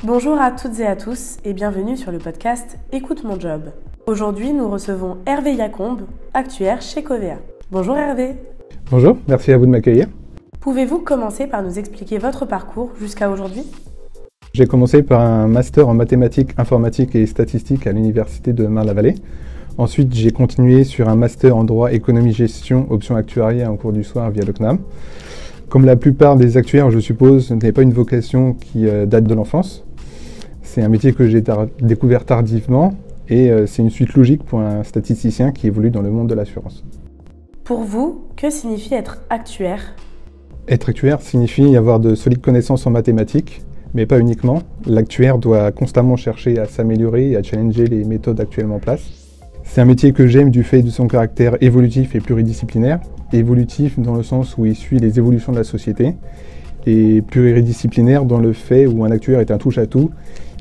Bonjour à toutes et à tous et bienvenue sur le podcast Écoute mon job. Aujourd'hui, nous recevons Hervé Yacombe, actuaire chez Covea. Bonjour Hervé. Bonjour, merci à vous de m'accueillir. Pouvez-vous commencer par nous expliquer votre parcours jusqu'à aujourd'hui ? J'ai commencé par un master en mathématiques, informatique et statistiques à l'université de Marne-la-Vallée. Ensuite, j'ai continué sur un master en droit, économie, gestion, option actuariat en cours du soir via le CNAM. Comme la plupart des actuaires, je suppose, ce n'est pas une vocation qui date de l'enfance. C'est un métier que j'ai découvert tardivement et c'est une suite logique pour un statisticien qui évolue dans le monde de l'assurance. Pour vous, que signifie être actuaire ? Être actuaire signifie avoir de solides connaissances en mathématiques, mais pas uniquement. L'actuaire doit constamment chercher à s'améliorer et à challenger les méthodes actuellement en place. C'est un métier que j'aime du fait de son caractère évolutif et pluridisciplinaire. Évolutif dans le sens où il suit les évolutions de la société et pluridisciplinaire dans le fait où un actuaire est un touche-à-tout.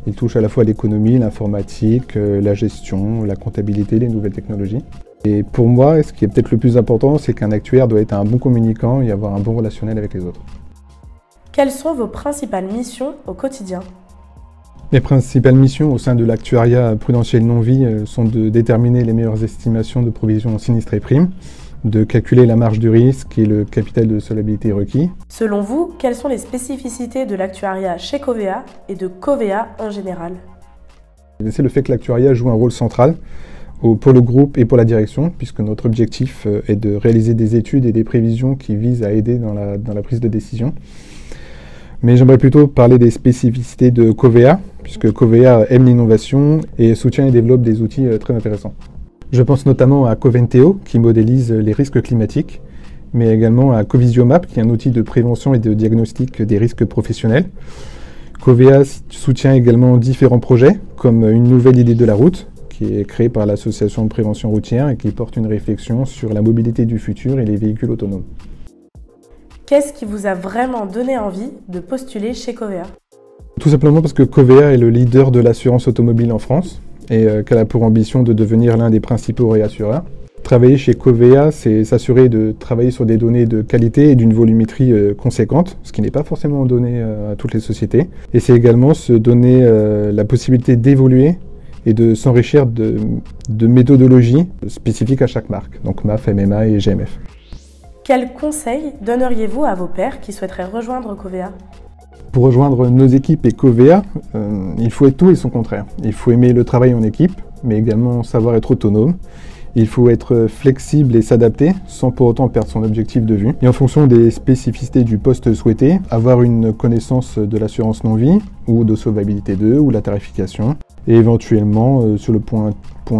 Il touche à la fois l'économie, l'informatique, la gestion, la comptabilité, les nouvelles technologies. Et pour moi, ce qui est peut-être le plus important, c'est qu'un actuaire doit être un bon communicant et avoir un bon relationnel avec les autres. Quelles sont vos principales missions au quotidien ? Les principales missions au sein de l'actuariat prudentiel non-vie sont de déterminer les meilleures estimations de provisions sinistres et primes, de calculer la marge du risque et le capital de solvabilité requis. Selon vous, quelles sont les spécificités de l'actuariat chez Covea et de Covea en général ? C'est le fait que l'actuariat joue un rôle central pour le groupe et pour la direction, puisque notre objectif est de réaliser des études et des prévisions qui visent à aider dans la prise de décision. Mais j'aimerais plutôt parler des spécificités de Covea, puisque Covea aime l'innovation et soutient et développe des outils très intéressants. Je pense notamment à Coventeo, qui modélise les risques climatiques, mais également à Covisiomap, qui est un outil de prévention et de diagnostic des risques professionnels. Covea soutient également différents projets, comme une nouvelle idée de la route, qui est créée par l'association de prévention routière et qui porte une réflexion sur la mobilité du futur et les véhicules autonomes. Qu'est-ce qui vous a vraiment donné envie de postuler chez Covea ? Tout simplement parce que Covea est le leader de l'assurance automobile en France et qu'elle a pour ambition de devenir l'un des principaux réassureurs. Travailler chez Covea, c'est s'assurer de travailler sur des données de qualité et d'une volumétrie conséquente, ce qui n'est pas forcément donné à toutes les sociétés. Et c'est également se donner la possibilité d'évoluer et de s'enrichir de méthodologies spécifiques à chaque marque, donc MAF, MMA et GMF. Quels conseils donneriez-vous à vos pairs qui souhaiteraient rejoindre Covea ? Pour rejoindre nos équipes et Covea, il faut être tout et son contraire. Il faut aimer le travail en équipe, mais également savoir être autonome. Il faut être flexible et s'adapter, sans pour autant perdre son objectif de vue. Et en fonction des spécificités du poste souhaité, avoir une connaissance de l'assurance non-vie, ou de solvabilité 2, ou la tarification. Et éventuellement, sur le point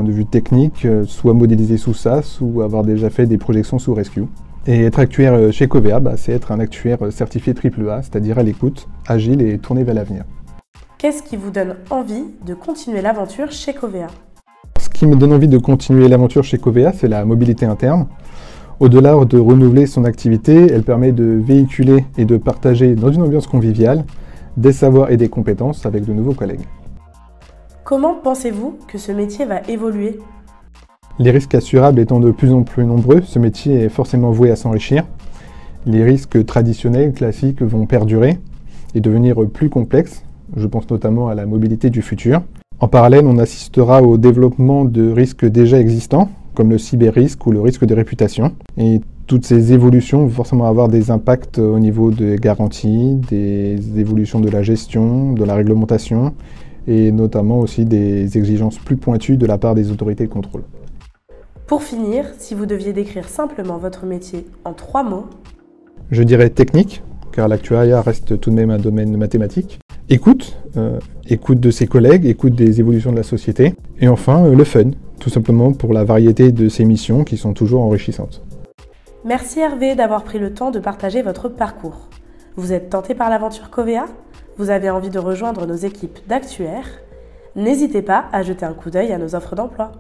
de vue technique, soit modéliser sous SAS, ou avoir déjà fait des projections sous Rescue. Et être actuaire chez Covea, c'est être un actuaire certifié AAA, c'est-à-dire à l'écoute, agile et tourné vers l'avenir. Qu'est-ce qui vous donne envie de continuer l'aventure chez Covea ? Ce qui me donne envie de continuer l'aventure chez Covea, c'est la mobilité interne. Au-delà de renouveler son activité, elle permet de véhiculer et de partager dans une ambiance conviviale des savoirs et des compétences avec de nouveaux collègues. Comment pensez-vous que ce métier va évoluer ? Les risques assurables étant de plus en plus nombreux, ce métier est forcément voué à s'enrichir. Les risques traditionnels, classiques, vont perdurer et devenir plus complexes. Je pense notamment à la mobilité du futur. En parallèle, on assistera au développement de risques déjà existants, comme le cyber-risque ou le risque de réputation. Et toutes ces évolutions vont forcément avoir des impacts au niveau des garanties, des évolutions de la gestion, de la réglementation, et notamment aussi des exigences plus pointues de la part des autorités de contrôle. Pour finir, si vous deviez décrire simplement votre métier en 3 mots... Je dirais technique, car l'actuariat reste tout de même un domaine mathématique. Écoute de ses collègues, écoute des évolutions de la société. Et enfin, le fun, tout simplement pour la variété de ses missions qui sont toujours enrichissantes. Merci Hervé d'avoir pris le temps de partager votre parcours. Vous êtes tenté par l'aventure Covea ? Vous avez envie de rejoindre nos équipes d'actuaires ? N'hésitez pas à jeter un coup d'œil à nos offres d'emploi.